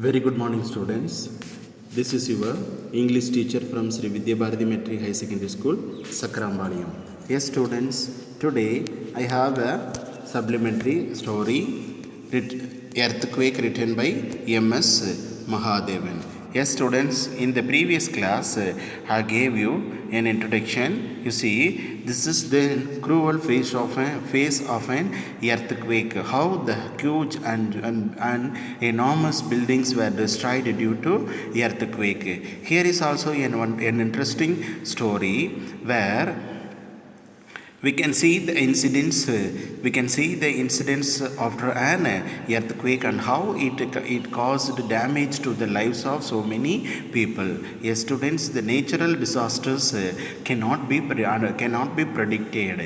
Very good morning, students. This is your English teacher from Sri Vidya Bharati Metric High Secondary School, Sakrambalayam. Yes, students, today I have a supplementary story, Earthquake, written by M.S. Mahadevan. Yes, students, in the previous class, I gave you an introduction. You see, this is the cruel phase of an earthquake. How the huge and enormous buildings were destroyed due to earthquake. Here is also an interesting story where we can see the incidents after an earthquake and how it caused damage to the lives of so many people. Yes, students, the natural disasters cannot be predicted,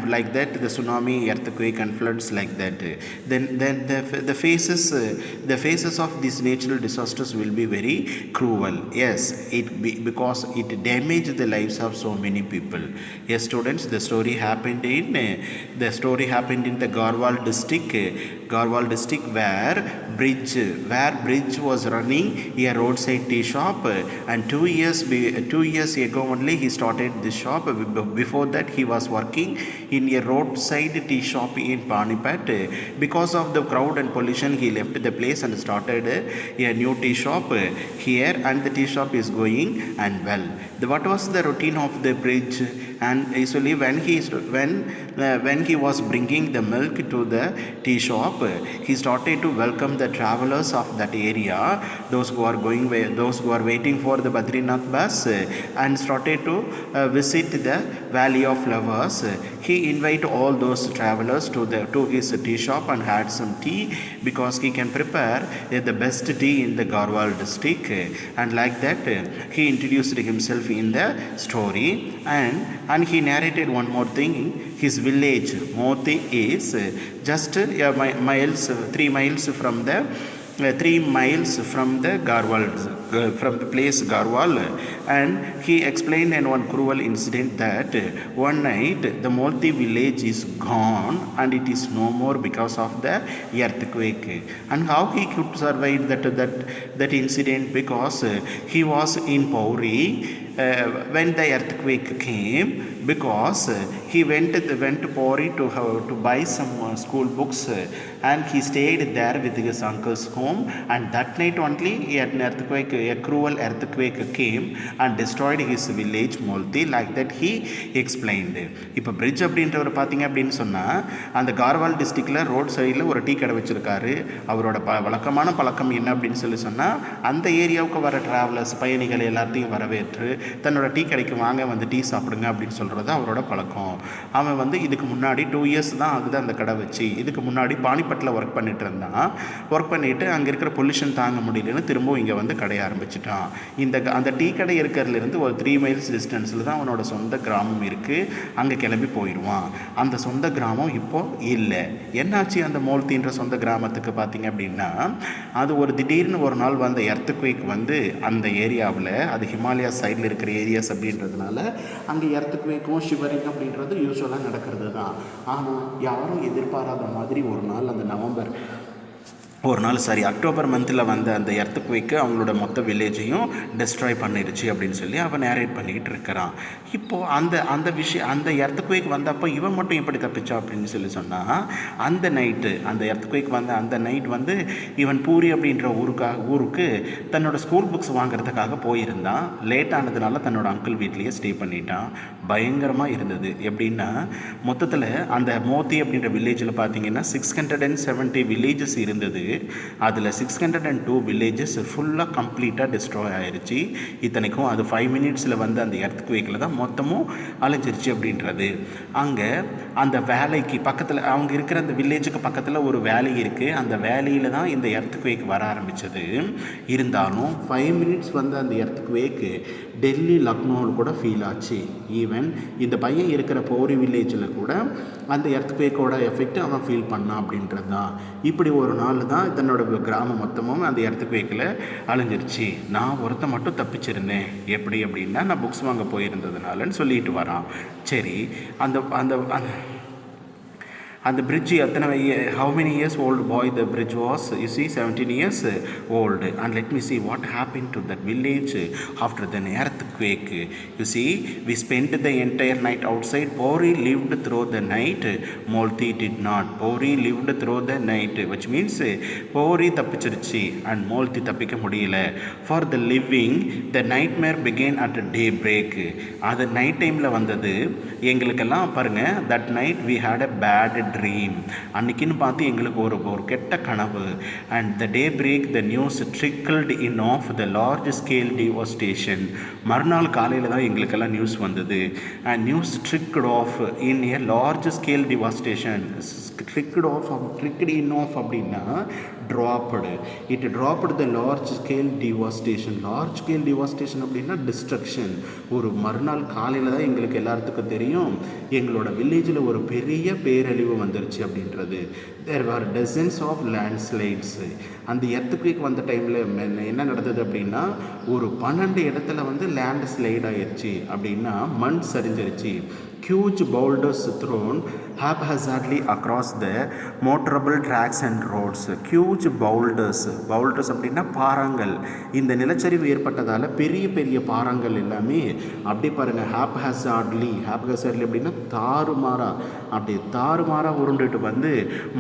like that the tsunami, earthquake and floods, like that. Then the phases of these natural disasters will be very cruel. Yes, because it damaged the lives of so many people. Yes, students, the story happened in the Garhwal district, where bridge was running a roadside tea shop, and 2 years ago only he started this shop. Before that he was working in a roadside tea shop in Panipat. Because of the crowd and pollution, he left the place and started a new tea shop here, and the tea shop is going and well. What was the routine of the bridge? And usually when he was bringing the milk to the tea shop, he started to welcome the travelers of that area, those who are waiting for the Badrinath bus, and started to visit the Valley of Flowers. He invited all those travelers to his tea shop and had some tea, because he can prepare the best tea in the Garhwal district. And like that, he introduced himself in the story, and he narrated one more thing. His village Moti is just 3 miles from the 3 miles from the Garhwal, from the place Garhwal. And he explained in one cruel incident that one night the Molti village is gone and it is no more because of the earthquake. And how he could survive that incident? Because he was in Pauri when the earthquake came, because he went to Pauri to buy some school books, and he stayed there with his uncle's home. And that night only a cruel earthquake came and destroyed his village Molti. Like that he explained. இப்போ bridge அப்படின்றவர் பார்த்தீங்க அப்படின்னு சொன்னால், அந்த கார்வால் டிஸ்ட்ரிக்டில் road சைடில் ஒரு tea கடை வச்சுருக்காரு. அவரோட வழக்கமான பழக்கம் என்ன அப்படின்னு சொன்னால், அந்த ஏரியாவுக்கு வர ட்ராவலர்ஸ், பயணிகள் எல்லாத்தையும் வரவேற்று தன்னோட டீ கடைக்கு வாங்க வந்து டீ சாப்பிடுங்க அப்படின்னு சொல்கிறது அவரோட பழக்கம். அவன் இதுக்கு முன்னாடி 2 இயர்ஸ் தான் ஆகுது அந்த கடை வச்சு. இதுக்கு முன்னாடி பானிப்பட்டில் ஒர்க் பண்ணிட்டு இருந்தான். ஒர்க் பண்ணிவிட்டு அங்கே இருக்கிற பொல்யூஷன் தாங்க முடியலன்னு திரும்பவும் இங்கே வந்து கடை ஆரம்பிச்சிட்டான். அந்த டீ கடை இருக்கிறதுலேருந்து ஒரு 3 மைல்ஸ் டிஸ்டன்ஸில் தான் அவனோட சொந்த கிராமம் இருக்குது. அங்கே கிளம்பி போயிடுவான். அந்த சொந்த கிராமம் இப்போது இல்லை. என்னாச்சு அந்த மோல்த்தின்ற சொந்த கிராமத்துக்கு பார்த்தீங்க அப்படின்னா, அது ஒரு திடீர்னு ஒரு நாள் வந்த எர்த்குவேக் அந்த ஏரியாவில், அது ஹிமாலயா சைடில் இருக்கிற ஏரியாஸ் அப்படின்றதுனால அங்கே எர்த்குவேக்கும் ஷிவரிங் அப்படின்றது யூஸ்வலாக நடக்கிறது தான். ஆனால் யாரும் எதிர்பாராத மாதிரி அக்டோபர் மந்தில் வந்த அந்த எர்த்குவேக்கு அவங்களோட மொத்த வில்லேஜையும் டெஸ்ட்ராய் பண்ணிடுச்சு அப்படின்னு சொல்லி அவன் நேரேட் பண்ணிக்கிட்டு இருக்கிறான். இப்போது அந்த எர்த்குவேக் வந்தப்போ இவன் மட்டும் எப்படி தப்பிச்சா அப்படின்னு சொன்னால், அந்த எர்த்குவேக் அந்த நைட் இவன் பூரி அப்படின்ற ஊருக்கு தன்னோட ஸ்கூல் புக்ஸ் வாங்குறதுக்காக போயிருந்தான். லேட் ஆனதுனால தன்னோட அங்கிள் வீட்லேயே ஸ்டே பண்ணிட்டான். பயங்கரமாக இருந்தது. எப்படின்னா, மொத்தத்தில் அந்த மோத்தி அப்படின்ற வில்லேஜில் பார்த்தீங்கன்னா 670 வில்லேஜஸ் இருந்தது. அதில் 602 வில்லேஜஸ் ஃபுல்லாக கம்ப்ளீட்டாக டிஸ்ட்ராய் ஆயிடுச்சு. இத்தனைக்கும் அது 5 மினிட்ஸில் அந்த எர்த்குவேக்கில் தான் மொத்தமும் அழிஞ்சிருச்சு அப்படின்றது. அங்கே அந்த வேலைக்கு பக்கத்தில், அவங்க இருக்கிற அந்த வில்லேஜுக்கு பக்கத்தில் ஒரு வேலி இருக்குது. அந்த வேலியில் தான் இந்த எர்த்குவேக் வர ஆரம்பித்தது. இருந்தாலும் 5 மினிட்ஸ் அந்த எர்த்குவேக்கு டெல்லி, லக்னோவில் கூட ஃபீல் ஆச்சு. ஈவன் இந்த பையன் இருக்கிற பௌரி வில்லேஜில் கூட அந்த எர்த்குவேக்கோட எஃபெக்ட் அவன் ஃபீல் பண்ணான் அப்படின்றது தான். இப்படி ஒரு நாள் தான் தன்னோட கிராமம் மொத்தமும் அந்த எர்த்குவேக்கில் அழிஞ்சிருச்சு. நான் ஒருத்தன் மட்டும் தப்பிச்சிருந்தேன். எப்படி அப்படின்னா, நான் புக்ஸ் வாங்க போயிருந்ததுனாலன்னு சொல்லிட்டு வரான். சரி, அந்த And the bridge, how many years old boy the bridge was? You see, 17 years old. And let me see what happened to that village after the earthquake. You see, we spent the entire night outside. Pori lived through the night. Molti did not. Pori lived through the night, which means Pori தப்பிச்சிருச்சு and Molti தப்பிக்க முடியல. For the living, the nightmare began at daybreak. அது night டைமில் வந்தது. எங்களுக்கெல்லாம் பாருங்கள், that night we had a bad dream. அன்றைக்கின்னு பார்த்து எங்களுக்கு ஒரு கெட்ட கனவு. And the day break the news trickled in of the large scale devastation. மறுநாள் காலையில் தான் எங்களுக்கெல்லாம் நியூஸ் வந்தது. And news tricked off in a large scale devastation. Tricked in off அப்படின்னா dropped. It dropped the large scale devastation. Large scale devastation அப்படின்னா destruction. ஒரு மறுநாள் காலையில் தான் எங்களுக்கு எல்லாத்துக்கும் தெரியும் எங்களோட வில்லேஜில் ஒரு பெரிய பேரழிவு வந்துருச்சு அப்படின்றது. There are dozens of landslides. அந்த எர்த்குவேக் வந்த டைமில் என்ன நடந்தது அப்படின்னா, ஒரு 12 இடத்துல வந்து லேண்ட் ஸ்லைட் ஆயிடுச்சு. அப்படின்னா மண் சரிஞ்சிருச்சு. Huge boulders thrown haphazardly across the motorable tracks and roads. Huge boulders அப்படின்னா பாறாங்கள். இந்த நிலச்சரிவு ஏற்பட்டதால் பெரிய பெரிய பாறாங்கள் எல்லாமே அப்படி பாருங்கள் haphazardly அப்படின்னா தாறுமாறாக உருண்டுட்டு வந்து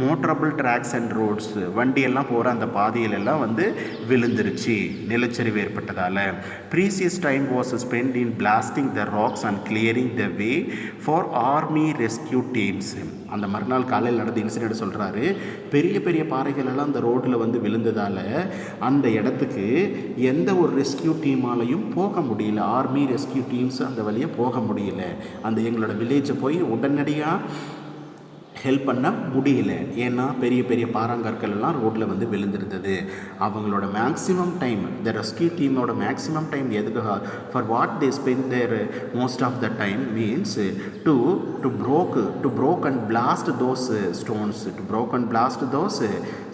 motorable tracks and roads, வண்டியெல்லாம் போகிற அந்த பாதையிலெல்லாம் வந்து விழுந்துருச்சு நிலச்சரிவு ஏற்பட்டதால். Precious time was spent in blasting the rocks and clearing the way for army rescue teams. அந்த மறுநாள் காலையில் நடந்த இன்சிடென்ட் சொல்கிறாரு. பெரிய பெரிய பாறைகள் எல்லாம் அந்த ரோட்டில் வந்து விழுந்ததால் அந்த இடத்துக்கு எந்த ஒரு ரெஸ்கியூ டீமாலையும் போக முடியல. ஆர்மி ரெஸ்கியூ டீம்ஸ் அந்த வழியை போக முடியல. அந்த எங்களோட வில்லேஜை போய் உடனடியாக ஹெல்ப் பண்ண முடியல. ஏன்னா பெரிய பெரிய பாறாங்கற்கள் எல்லாம் ரோட்டில் வந்து விழுந்திருந்தது. அவங்களோட மேக்ஸிமம் டைம், த ரெஸ்கியூ டீமோட மேக்ஸிமம் டைம் எதுக்கு, for what they spend their most of the time means to broke and blast those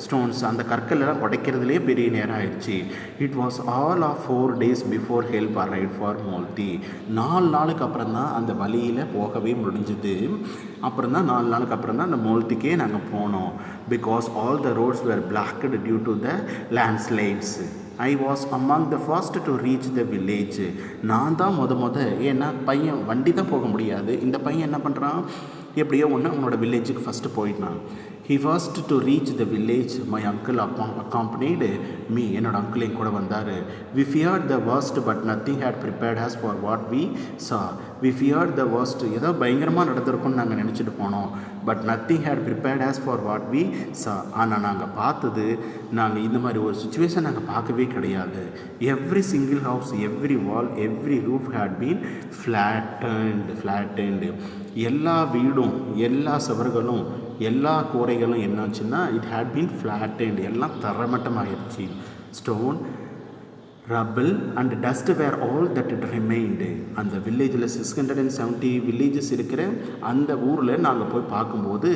stones. அந்த கற்கள் எல்லாம் உடைக்கிறதுலேயே பெரிய நேரம் ஆயிடுச்சு. It was all of 4 days before help arrive for Molthi. 4 நாளுக்கு அப்புறம் தான் அந்த வழியில் போகவே முடிஞ்சுது. அப்புறம் தான் 4 நாளுக்கு அப்புறம் தான் அந்த மோல்திக்கே நாங்கள் போனோம். Because all the roads were blocked due to the landslides. I was among the first to reach the village. நான் தான் ஏன்னா பையன் வண்டி தான் போக முடியாது. இந்த பையன் என்ன பண்ணுறான், எப்படியோ ஒன்று அவனோட வில்லேஜுக்கு ஃபஸ்ட்டு போயிட்டான். He first to reach the village. My uncle accompanied me. என்னோட அங்கிள் என் கூட வந்தார். We feared the worst but nothing had prepared us for what we saw. We feared the worst. ஏதோ பயங்கரமாக நடந்திருக்கும்னு நாங்கள் நினச்சிட்டு போனோம். But nothing had prepared us for what we saw. ஆனால் நாங்கள் பார்த்தது, நாங்கள் இந்த மாதிரி ஒரு சுச்சுவேஷன் நாங்கள் பார்க்கவே கிடையாது. Every single house, every wall, every roof had been flattened. எல்லா வீடும், எல்லா சுவர்களும், எல்லா கூரைகளும் என்னாச்சுன்னா இட் ஹேட் பீன் ஃப்ளாட்டன்ட். எல்லாம் தரமட்டமாகிடுச்சு. Stone, rubble and dust were all that it remained. அந்த வில்லேஜில் 670 வில்லேஜஸ் இருக்கிற அந்த ஊரில் நாங்கள் போய் பார்க்கும்போது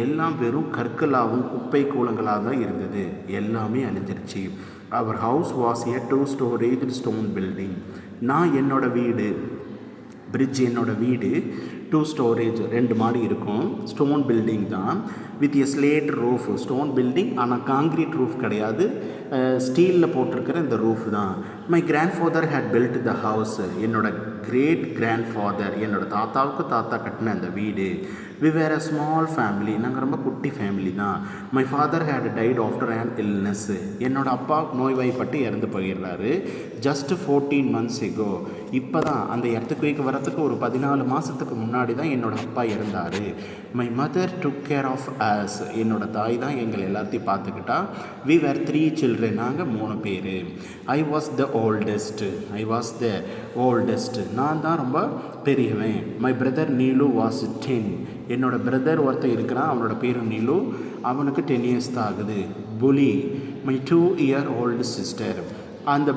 எல்லாம் வெறும் கற்களாகவும் குப்பை கூலங்களாக தான் இருந்தது. எல்லாமே அழிஞ்சிருச்சு. அவர் house was a 2-story stone building. நான் என்னோட வீடு, பிரிட்ஜ் என்னோட வீடு 2 ஸ்டோரேஜ் 2 மாடி இருக்கும். ஸ்டோன் பில்டிங் தான், with a slate roof. Stone building ஆனால் காங்கிரீட் ரூஃப் கிடையாது, ஸ்டீலில் போட்டிருக்கிற இந்த ரூஃப் தான். My grandfather had built the house. என்னோட கிரேட் கிராண்ட் ஃபாதர், என்னோடய தாத்தாவுக்கு தாத்தா கட்டின அந்த வீடு. We were a small family. நாங்கள் ரொம்ப குட்டி ஃபேமிலி தான். My father had died after an illness. என்னோடய அப்பா நோய்வாய்ப்பட்டு இறந்து போயிடுறாரு. Just 14 months ago. இப்போ தான் அந்த எர்த்குவேக் வரத்துக்கு ஒரு 14 மாதத்துக்கு முன்னாடி தான் என்னோடய அப்பா இறந்தார். My mother took care of us. என்னோடய தாய் தான் எங்கள் எல்லாத்தையும் பார்த்துக்கிட்டா. We were 3 children. நாங்கள் 3 பேர். I was the oldest. நான் தான் ரொம்ப பெரியவன். My brother Neelu was 10. என்னோட பிரதர் ஒருத்தர் இருக்கிறான், அவனோட பேர் நீலு. அவனுக்கு 10 years தான் ஆகுது. புலி, மை 2-year-old சிஸ்டர். அந்த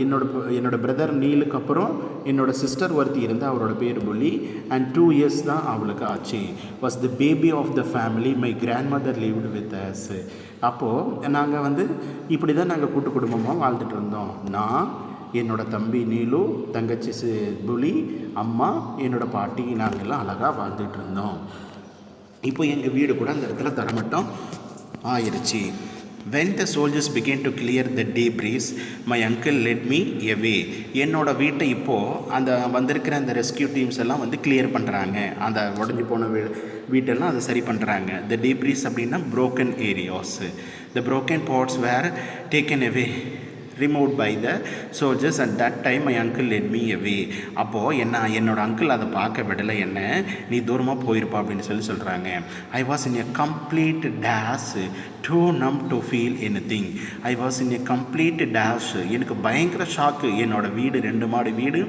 என்னோட பிரதர் நீலுக்கு அப்புறம் என்னோடய சிஸ்டர் ஒருத்தி இருந்தால், அவரோட பேர் புலி. அண்ட் 2 years தான் அவளுக்கு ஆச்சு. Was the baby of the family. My grandmother lived with us. அப்போது நாங்கள் வந்து இப்படி தான் நாங்கள் கூட்டு குடும்பமாக வாழ்ந்துட்டு இருந்தோம். நான், என்னோடய தம்பி நீலு, தங்கச்சி புலி, அம்மா, என்னோடய பாட்டி, நாங்கள்லாம் அழகாக வாழ்ந்துட்டு இருந்தோம். இப்போ எங்கள் வீடு கூட அந்த இடத்துல தரமட்டம் ஆயிடுச்சு. When the soldiers began to clear the debris, my uncle led me away. என்னோடய வீட்டை இப்போது அந்த வந்திருக்கிற அந்த ரெஸ்கியூ டீம்ஸ் எல்லாம் வந்து கிளியர் பண்ணுறாங்க. அந்த உடஞ்சி போன வீட்டெல்லாம் அதை சரி பண்ணுறாங்க. The debris அப்படின்னா broken areas. The broken parts were taken away, removed by the soldiers. At that time my uncle led me away. அப்போது என்னோடய அங்கிள் அதை பார்க்க விடலை, என்ன நீ தூரமாக போயிருப்பா அப்படின்னு சொல்கிறாங்க. I was in a complete dash, too numb to feel anything. I was in a complete dash. எனக்கு பயங்கர ஷாக்கு. என்னோடய வீடு 2 மாடி வீடு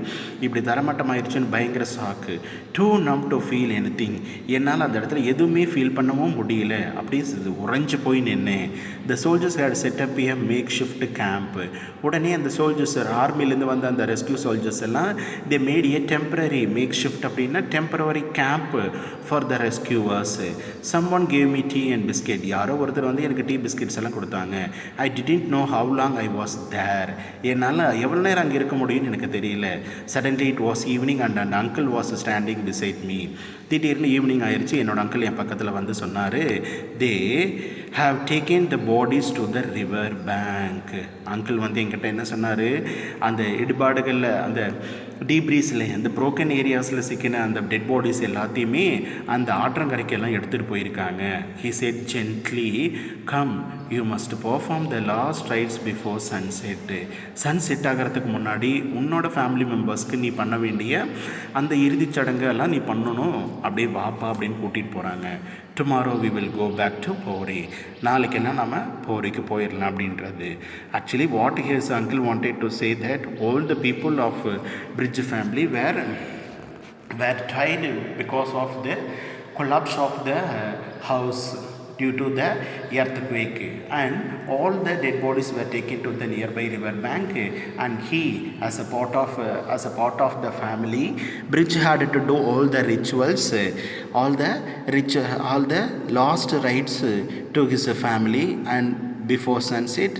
இப்படி தரமட்டமாயிருச்சுன்னு பயங்கர shock. too numb to feel anything. என்னால் அந்த இடத்துல எதுவுமே ஃபீல் பண்ணவும் முடியல. அப்படியே உறைஞ்சி போய் நின்னேன். The soldiers had set up a makeshift camp. உடனே அந்த சோல்ஜர்ஸ் ஆர்மிலேருந்து வந்த அந்த ரெஸ்கியூ சோல்ஜர்ஸ் எல்லாம் they made a temporary makeshift அப்படின்னா temporary camp for the rescuers. Someone gave me tea and biscuit. யாரோ ஒருத்தர் வந்து எனக்கு டீ பிஸ்கெட்ஸ் எல்லாம் கொடுத்தாங்க. I didn't know how long I was there. என்னால் எவ்வளோ நேரம் அங்கே இருக்க முடியும்னு எனக்கு தெரியல. Suddenly it was evening and uncle was standing beside me. திடீர்னு ஈவினிங் ஆயிடுச்சு. என்னோட அங்கிள் என் பக்கத்தில் வந்து சொன்னார், they have taken the bodies to the river bank. Uncle வந்து என்கிட்ட என்ன சொன்னார், அந்த இடுபாடுகளில் அந்த டீப்ரீஸில் அந்த ப்ரோக்கன் ஏரியாஸில் சிக்கின அந்த டெட் பாடிஸ் எல்லாத்தையுமே அந்த ஆற்றங்கரைக்கெல்லாம் எடுத்துகிட்டு போயிருக்காங்க. he said gently, come, you must perform the last rites before sunset. Sunset ஆகிறதுக்கு முன்னாடி உன்னோட ஃபேமிலி மெம்பர்ஸ்க்கு நீ பண்ண வேண்டிய அந்த இறுதிச் சடங்கு எல்லாம் நீ பண்ணணும், அப்படியே வாப்பா அப்படின்னு கூட்டிகிட்டு போகிறாங்க. Tomorrow we will go back to Bori. நாளைக்கு என்ன நம்ம போரிக்கு போயிடலாம் அப்படின்றது. Actually what his uncle wanted to say that all the people of Brij family were tied because of the collapse of the house due to the earthquake, and all the dead bodies were taken to the nearby river bank, and he as a part of the family, Bridge had to do all the rituals, all the last rites to his family and before sunset,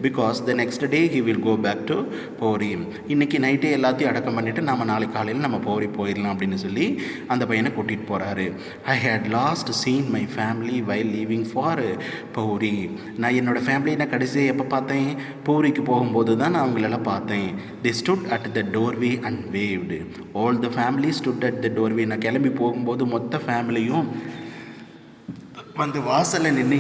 because the next day he will go back to போரி. இன்றைக்கி நைட்டே எல்லாத்தையும் அடக்கம் பண்ணிவிட்டு நம்ம நாளைக்கு காலையில் நம்ம போரி போயிடலாம் அப்படின்னு சொல்லி அந்த பையனை கூட்டிகிட்டு போகிறாரு. I had last seen my family while leaving for Bori. நான் என்னோடய ஃபேமிலியை நான் கடைசியாக எப்போ பார்த்தேன், பூரிக்கு போகும்போது தான் நான் அவங்களெல்லாம் பார்த்தேன். They stood at the doorway and waved. All the family stood at the doorway. நான் கிளம்பி போகும்போது மொத்த ஃபேமிலியும் வந்து வாசலில் நின்று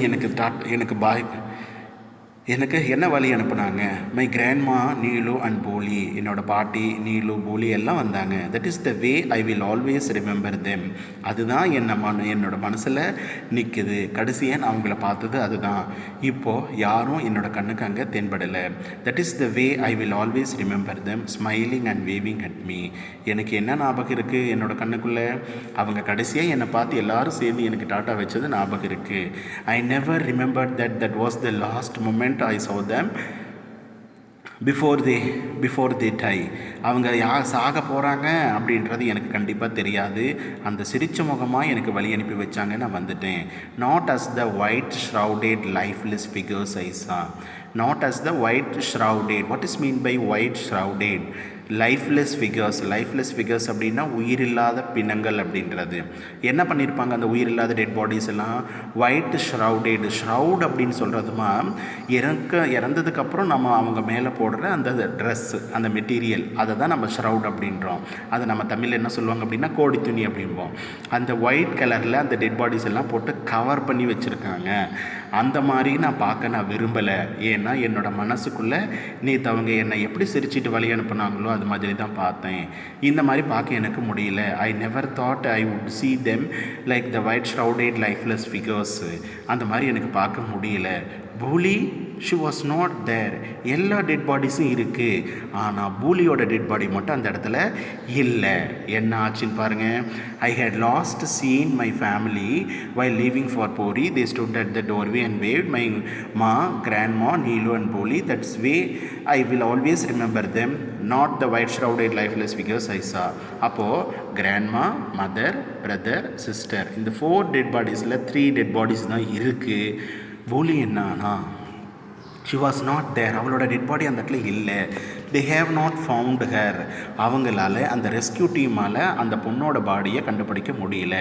எனக்கு என்ன வழி அனுப்புனாங்க. மை கிராண்ட்மா நீலு அண்ட் போலி, என்னோடய பாட்டி நீலு போலி எல்லாம் வந்தாங்க. That is the way I will always remember them. அதுதான் என்னோடய மனசில் நிற்குது. கடைசியாக நான் அவங்கள பார்த்தது அதுதான். இப்போது யாரும் என்னோடய கண்ணுக்கு அங்கே தென்படலை. That is the way I will always remember them smiling and waving at me. எனக்கு என்ன ஞாபகம் இருக்குது, என்னோடய கண்ணுக்குள்ளே அவங்க கடைசியாக என்னை பார்த்து எல்லோரும் சேர்ந்து எனக்கு டாட்டா வச்சது ஞாபகம் இருக்குது. I never remember that was the last moment I saw them before they die. அவங்க யார் சாக போகிறாங்க அப்படின்றது எனக்கு கண்டிப்பாக தெரியாது. அந்த சிரிச்ச முகமாக எனக்கு வழி அனுப்பி வச்சாங்க, நான் வந்துட்டேன். Not as the white shrouded lifeless figures I saw. Not as the white shrouded. What is mean by white shrouded? Lifeless figures அப்படின்னா உயிரில்லாத பிணங்கள் அப்படின்றது. என்ன பண்ணியிருப்பாங்க அந்த உயிரில்லாத டெட் பாடிஸ் எல்லாம்? ஒயிட் ஷ்ரவுட் அப்படின்னு சொல்கிறதுமா இறந்ததுக்கப்புறம் நம்ம அவங்க மேலே போடுற அந்த ட்ரெஸ்ஸு, அந்த மெட்டீரியல், அதை தான் நம்ம ஷ்ரவுட் அப்படின்றோம். அதை நம்ம தமிழில் என்ன சொல்லுவாங்க அப்படின்னா கோடி துணி அப்படிம்போம். அந்த ஒயிட் கலரில் அந்த டெட் பாடிஸ் எல்லாம் போட்டு கவர் பண்ணி வச்சுருக்காங்க. அந்த மாதிரி நான் பார்க்க விரும்பலை. ஏன்னா என்னோடய மனசுக்குள்ளே நேற்று அவங்க என்னை எப்படி சிரிச்சிட்டு வழி அனுப்புனாங்களோ அது மாதிரி தான் பார்த்தேன். இந்த மாதிரி பார்க்க எனக்கு முடியல. I never thought I would see them like the white shrouded lifeless figures. அந்த மாதிரி எனக்கு பார்க்க முடியல. Boli she was not there. எல்லா டெட் பாடிஸும் இருக்குது, ஆனால் பூலியோட டெட் பாடி மட்டும் அந்த இடத்துல இல்லை. என்ன ஆச்சுன்னு பாருங்கள். I had last seen my family while leaving for Bori. They stood at the doorway and waved my grandma Neelu and Poli. That's way I will always remember them, not the white shrouded lifeless figures I saw. அப்போது grandma, mother, brother, sister, இந்த 4 dead பாடிஸில் 3 dead bodies தான் இருக்குது. பூலி என்னானா she was not there. அவளோட dead body அந்த இடத்துல இல்லை. they have not found her. அவங்களால அந்த ரெஸ்கியூ டீமால் அந்த பொண்ணோட பாடியை கண்டுபிடிக்க முடியல.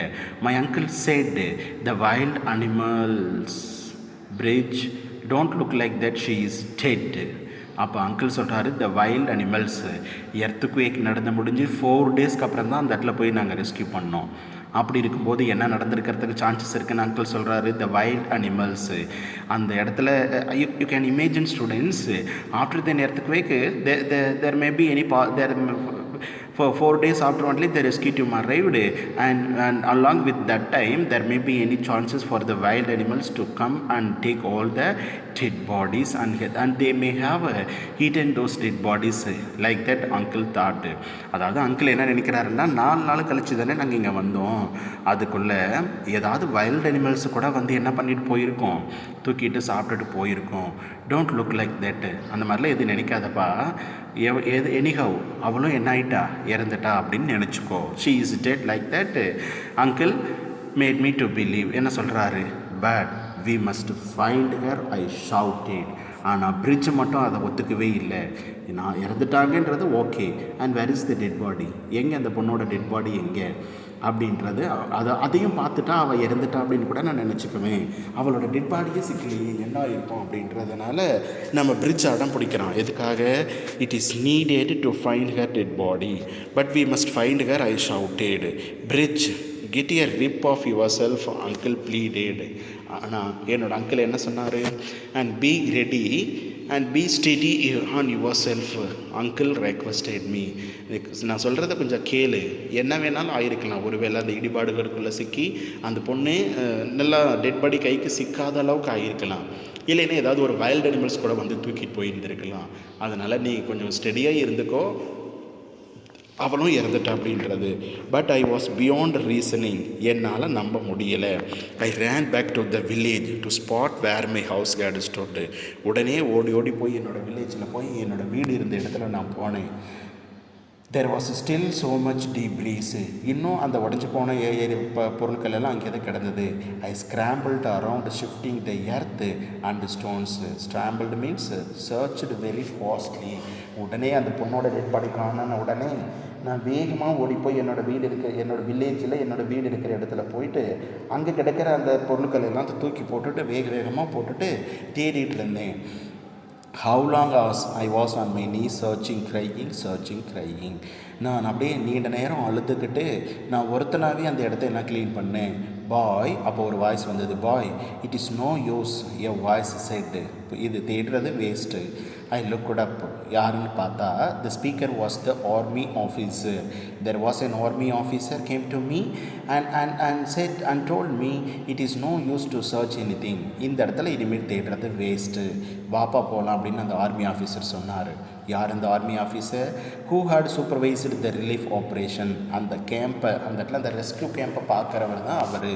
My uncle said the wild animals bridge don't look like that she is dead. அப்போ அங்கிள் சொல்கிறாரு த வைல்ட் அனிமல்ஸ் எர்த்துக்குவேக் நடந்து முடிஞ்சு 4 டேஸ்க்கு அப்புறம் தான் அந்த இடத்துல போய் நாங்கள் ரெஸ்கியூ பண்ணோம். அப்படி இருக்கும்போது என்ன நடந்திருக்கிறதுக்கு சான்சஸ் இருக்குன்னு அங்கிள் சொல்கிறாரு த வைல்ட் அனிமல்ஸு அந்த இடத்துல you can imagine students after then earthquake there may be any there for 4 days after only the rescue team arrived, and along with that time there may be any chances for the wild animals to come and take all the dead bodies and they may have eaten those dead bodies like that uncle thought. அதாவது uncle என்ன நினைக்கிறாருன்னா 4 நாள் கழிச்சு தானே நாங்கள் இங்கே வந்தோம், அதுக்குள்ளே ஏதாவது வைல்ட் அனிமல்ஸ் கூட வந்து என்ன பண்ணிட்டு போயிருக்கோம், தூக்கிட்டு சாப்பிட்டுட்டு போயிருக்கோம். டோன்ட் லுக் லைக் தட், அந்த மாதிரிலாம் எது நினைக்காதப்பா, எனிஹவ் அவளும் என்ன ஆயிட்டா, இறந்துட்டா அப்படின்னு நினச்சிக்கோ. She is dead like that uncle made me to believe. என்ன சொல்கிறாரு, but we must find her I shouted. ஆனால் பிரிட்ஜ் மட்டும் அதை ஒத்துக்கவே இல்லை. நான் இறந்துட்டாங்கன்றது okay, and where is the dead body, எங்கே அந்த பொண்ணோட டெட் பாடி எங்கே அப்படின்றது, அதையும் பார்த்துட்டா அவள் இறந்துட்டா அப்படின்னு கூட நான் நினச்சிக்குவேன். அவளோட டெட் பாடியே சிக்கலையே என்ன இருக்கும் அப்படின்றதுனால நம்ம பிரிட்ஜ் அடம் பிடிக்கிறோம். எதுக்காக, it is needed to find her dead body but we must find her I shouted. Brij get a grip of yourself uncle pleaded. ஆனால் என்னோடய அங்கிள் என்ன சொன்னார், and be ready and be steady on yourself uncle requested me. நான் சொல்கிறத கொஞ்சம் கேளு, என்ன வேணாலும் ஆயிருக்கலாம். ஒருவேளை அந்த இடிபாடுகளுக்குள்ளே சிக்கி அந்த பொண்ணு நல்லா டெட் பாடி கைக்கு சிக்காத அளவுக்கு ஆகியிருக்கலாம், இல்லைன்னா ஏதாவது ஒரு வைல்ட் அனிமல்ஸ் கூட வந்து தூக்கிட்டு போயிருந்துருக்கலாம். அதனால் நீ கொஞ்சம் ஸ்டெடியாக இருந்துக்கோ, அவளும் இறந்துட்டா அப்படின்றது. But I was beyond reasoning, என்னால் நம்ப முடியலை. I ran back to the village to spot where my house gate stood. உடனே ஓடி ஓடி போய் என்னோடய வில்லேஜில் போய் என்னோடய வீடு இருந்த இடத்துல நான் போனேன். There was still so much debris. இன்னும் அந்த உடஞ்சி போன பொருட்கள் எல்லாம் அங்கே தான் கிடந்தது. I scrambled around shifting the earth and stones. Scrambled means searched very fastly. உடனே அந்த பொண்ணோட டெட் பாடி காணான உடனே நான் வேகமாக ஓடி போய் என்னோடய வில்லேஜில் என்னோடய வீடு இருக்கிற இடத்துல போயிட்டு அங்கே கிடைக்கிற அந்த பொருட்கள் எல்லாம் தூக்கி போட்டுட்டு வேகமாக போட்டுட்டு தேடிட்டு இருந்தேன். How long I was on my knees searching, crying. நான் அப்படியே நீண்ட நேரம் அழுதுகிட்டு நான் ஒருத்தனாகவே அந்த இடத்த நான் க்ளீன் பண்ணேன். பாய், அப்போ ஒரு வாய்ஸ் வந்தது, boy it is no use, a voice said, இது தேடுறது வேஸ்ட்டு. ஐ லுக்ட் அப், யாருன்னு பார்த்தா the speaker was the army officer. There was an army officer came to me and said and told me it is no use to search anything. இந்த இடத்துல இனிமேல் தேடுறது waste, வாப்பா போகலாம் அப்படின்னு அந்த ஆர்மி ஆஃபீஸர் சொன்னார். யார் அந்த army officer? Who had supervised the relief operation. அந்த கேம்பை, அந்த இடத்துல அந்த ரெஸ்கியூ கேம்பை பார்க்குறவர் தான் அவர்.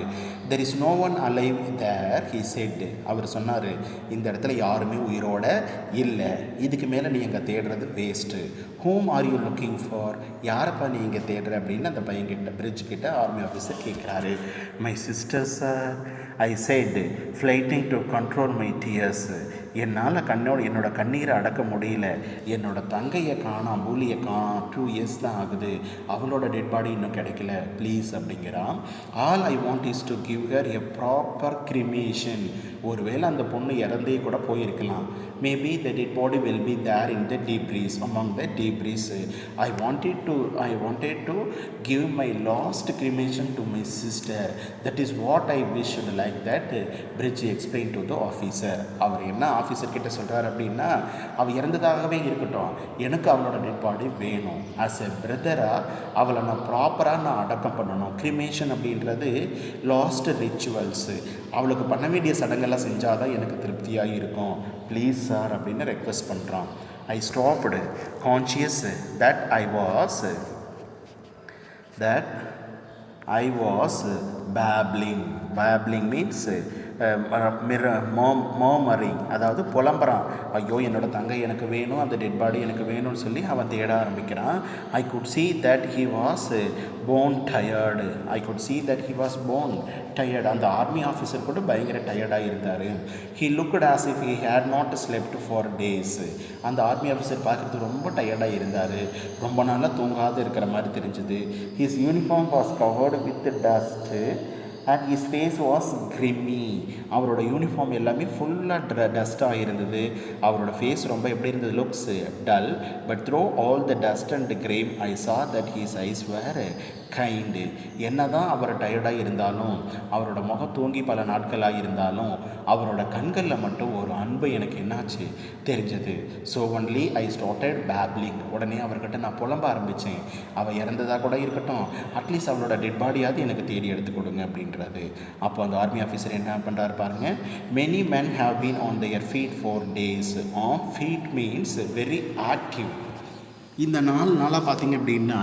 There is no one alive there he said. அவர் சொன்னார், இந்த இடத்துல யாருமே உயிரோட இல்லை, இதுக்கு மேலே நீ எங்கே தேடுறது waste. Whom are you looking for, யாரப்பா நீ இங்கே தேடுற அப்படின்னு அந்த பையன்கிட்ட பிரிட்ஜ் கிட்ட ஆர்மி ஆஃபீஸர் கேட்குறாரு. My sister sir, I said fighting to control my tears. என்னால் என்னோட கண்ணீரை அடக்க முடியல. என்னோட தங்கையை காணாம், பூலியை 2 years தான் ஆகுது, அவளோட டெட் பாடி இன்னும் கிடைக்கல, ப்ளீஸ் அப்படிங்கிறான். All I want is to give her a proper cremation. ஒருவேளை அந்த பொண்ணு இறந்தே கூட போயிருக்கலாம். Maybe the dead body will be there in the debris, among the debris. I wanted to give my last cremation to my sister. That is what I wish like that Brij explain to the officer. அவர் என்ன officer கிட்ட சொல்கிறார் அப்படின்னா, அவள் இறந்ததாகவே இருக்கட்டும், எனக்கு அவளோட dead body வேணும். ஆஸ் எ பிரதராக அவளை நான் ப்ராப்பராக நான் அடக்கம் பண்ணணும். கிரிமேஷன் அப்படின்றது லாஸ்ட் ரிச்சுவல்ஸு, அவளுக்கு பண்ண வேண்டிய சடங்கெல்லாம் செஞ்சால் தான் எனக்கு திருப்தியாக இருக்கும். ப்ளீஸ் சார் அப்படின்னு ரெக்வெஸ்ட் பண்ணுறான். ஐ stopped conscious that I was babbling. Babbling means murmuring, அதாவது புலம்புறான். ஐயோ என்னோடய தங்கை எனக்கு வேணும், அந்த டெட் பாடி எனக்கு வேணும்னு சொல்லி அவன் தேட ஆரம்பிக்கிறான். I could see that he was born tired. I could see that he was born tired. அந்த ஆர்மி ஆஃபீஸர் கூட பயங்கர டயர்டாக இருந்தார். he looked as if he had not slept for days. அந்த ஆர்மி ஆஃபீஸர் பார்க்குறதுக்கு ரொம்ப டயர்டாக இருந்தார், ரொம்ப நாளாக தூங்காது இருக்கிற மாதிரி தெரிஞ்சுது. his uniform was covered with dust and his face was grimy. அவரோட யூனிஃபார்ம் எல்லாமே ஃபுல்லாக டஸ்ட்டாக இருந்தது. அவரோட ஃபேஸ் ரொம்ப எப்படி இருந்தது, looks dull. But through all the dust and grime I saw that his eyes were kind. என்ன தான் அவர் டயர்டாக இருந்தாலும், அவரோட முகம் தூங்கி பல நாட்களாக இருந்தாலும், அவரோட கண்களில் மட்டும் ஒரு அன்பு எனக்கு என்னாச்சு தெரிஞ்சது. So only I started babbling. உடனே அவர்கிட்ட நான் புலம்ப ஆரம்பித்தேன். அவள் இறந்ததாக கூட இருக்கட்டும், அட்லீஸ்ட் அவளோட டெட் பாடியாவது எனக்கு தேடி எடுத்து கொடுங்க அப்படின்றது. அப்போ அந்த ஆர்மி ஆஃபீஸர் என்ன பண்ணுறாரு பாருங்க. Many men have been on their feet for days. On feet means very active. இந்த 4 நாளாக பார்த்தீங்க அப்படின்னா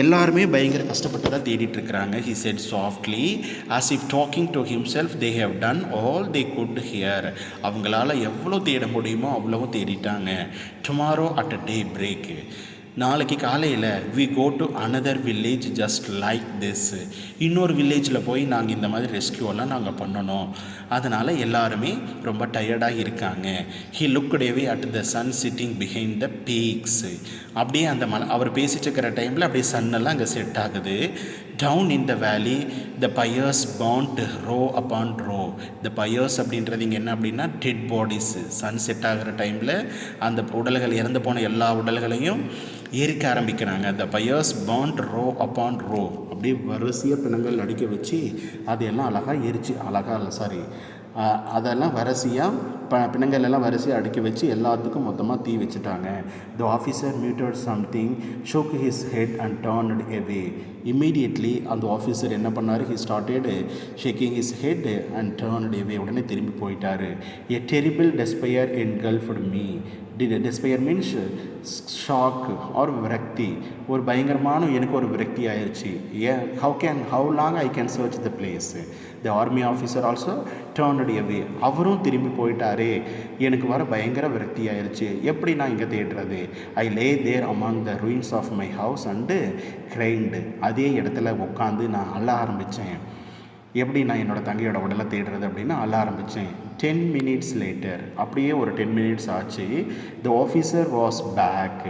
எல்லாருமே பயங்கர கஷ்டப்பட்டு தான் தேடிட்டுருக்கிறாங்க. he said softly as if talking to himself. they have done all they could here. அவங்களால எவ்வளோ தேட முடியுமோ அவ்வளவும் தேடிட்டாங்க. tomorrow at a day break, நாளைக்கு காலையில் we go to another village just like this. இன்னொரு வில்லேஜில் போய் நாங்கள் இந்த மாதிரி ரெஸ்கியூவெல்லாம் நாங்கள் பண்ணணும். அதனால் எல்லாருமே ரொம்ப டயர்டாக இருக்காங்க. He looked away at the sun sitting behind the peaks. அப்படியே அந்த அவர் பேசிட்டு இருக்கிற டைமில் அப்படியே சன்னெல்லாம் அங்கே செட் ஆகுது. Down in the valley the fires burnt row upon row. The fires அப்படின்றது இங்கே என்ன அப்படின்னா டெட் பாடிஸ். சன் செட் ஆகிற டைமில் அந்த உடல்கள், இறந்து போன எல்லா உடல்களையும் எரிக்க ஆரம்பிக்கிறாங்க. The fires burnt row upon row. அப்படியே வரிசையாக பிணங்கள் அடிக்க வச்சு அதையெல்லாம் அழகாக எரிச்சு, அதெல்லாம் வரிசையாக பிணங்கள் எல்லாம் வரிசையாக அடுக்கி வச்சு எல்லாத்துக்கும் மொத்தமாக தீ வச்சுட்டாங்க. The officer muttered something, shook his head and turned away. Immediately அந்த ஆஃபீஸர் என்ன பண்ணார், he started shaking his head and turned away. உடனே திரும்பி போயிட்டார். A terrible despair engulfed me. Despair means shock or விரக்தி. ஒரு பயங்கரமான எனக்கு ஒரு விரக்தி ஆயிடுச்சு. How long I can search the place. The army officer also turned away. அவரும் திரும்பி போயிட்டாரே, எனக்கு வர பயங்கர விரக்தி ஆயிடுச்சு, எப்படி நான் இங்கே தேடுறது. I lay there among the ruins of my house and cried. அதே இடத்துல உட்காந்து நான் அழ ஆரம்பித்தேன். எப்படி நான் என்னோடய தங்கையோட உடலை தேடுறது அப்படின்னு அழ ஆரம்பித்தேன். 10 minutes லேட்டர், அப்படியே ஒரு 10 minutes ஆச்சு. The officer was back.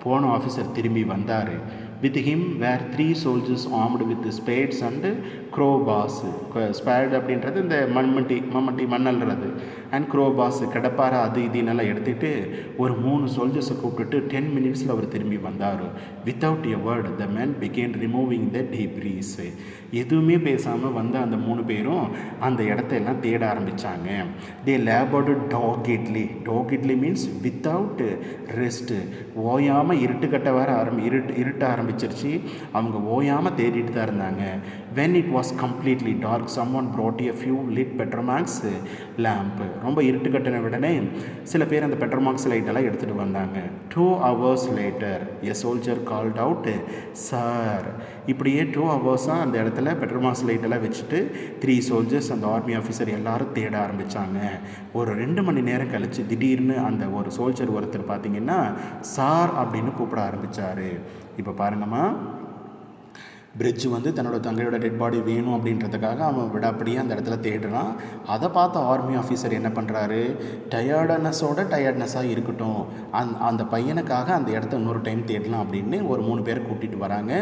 போன ஆஃபீஸர் திரும்பி வந்தார். With him were 3 soldiers armed with spades and crowbars. Spade அப்படின்றது இந்த மம்மட்டி மண்ணல்றது. அண்ட் crowbars கடப்பாரை அது இதுன்னெல்லாம் எடுத்துகிட்டு ஒரு 3 soldiers-ஐ கூப்பிட்டுட்டு 10 minutes அவர் திரும்பி வந்தார். Without a word the man began removing the debris. எதுவுமே பேசாமல் வந்த அந்த 3 பேரும் அந்த இடத்தையெல்லாம் தேட ஆரம்பித்தாங்க. தே லேபர்டு டாகிட்லி மீன்ஸ் வித்தவுட் ரெஸ்ட்டு. ஓயாமல் இருட்டுக்கட்ட வர இருட்ட ஆரம்பிச்சிருச்சு. அவங்க ஓயாமல் தேடிட்டு தான் இருந்தாங்க. When it was completely dark someone brought a few lit petromax lamp. ரொம்ப இருட்டுக்கட்டின உடனே சில பேர் அந்த பெட்ரோமாக்ஸ் லைட்டெல்லாம் எடுத்துகிட்டு வந்தாங்க. 2 hours later a soldier called out, sir. இப்படியே 2 hours-ஆக அந்த இடத்துல பெட்ரோமாக்ஸ் லைட்டெல்லாம் வச்சுட்டு 3 soldiers அந்த ஆர்மி ஆஃபீஸர் எல்லாரும் தேட ஆரம்பித்தாங்க. ஒரு 2 மணி நேரம் கழித்து திடீர்னு அந்த ஒரு சோல்ஜர் ஒருத்தர் பார்த்திங்கன்னா சார் அப்படின்னு கூப்பிட ஆரம்பித்தார். இப்போ பாருங்கம்மா, பிரிட்ஜ் வந்து தன்னோட தங்கையோட டெட் பாடி வேணும் அப்படின்றதுக்காக அவன் விடாப்படியே அந்த இடத்துல தேடுறான். அதை பார்த்த ஆர்மி ஆஃபீஸர் என்ன பண்ணுறாரு, டயர்ட்னஸாக இருக்கட்டும், அந்த பையனுக்காக அந்த இடத்த இன்னொரு டைம் தேடலாம் அப்படின்னு ஒரு 3 பேரை கூட்டிகிட்டு வராங்க.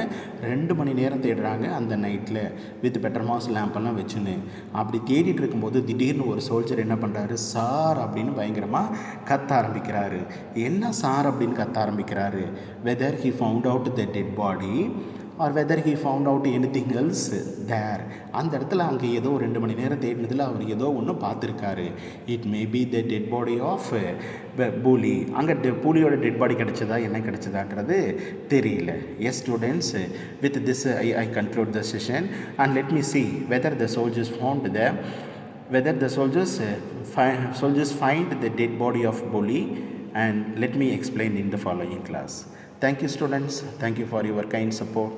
2 மணி நேரம் தேடுறாங்க அந்த நைட்டில் வித் பெட்ரோமாக்ஸ் லேம்பெல்லாம் வச்சுன்னு. அப்படி தேடிட்டு இருக்கும்போது திடீர்னு ஒரு சோல்ஜர் என்ன பண்ணுறாரு, சார் அப்படின்னு பயங்கரமாக கத்த ஆரம்பிக்கிறாரு. என்ன சார் அப்படின்னு கத்த ஆரம்பிக்கிறாரு. Whether he found out the dead body or whether he found out anything else there. அந்த இடத்துல அங்கே ஏதோ 2 மணி நேரம் தேடினதில் அவர் ஏதோ ஒன்று பார்த்துருக்காரு. It may be the dead body of Pooli. அங்கே பூலியோட டெட் பாடி கிடைச்சதா என்ன கிடைச்சதான்றது தெரியல. Yes students, with this I conclude the session and let me see whether the soldiers found whether the soldiers find the dead body of bully, and let me explain in the following class. Thank you students, thank you for your kind support.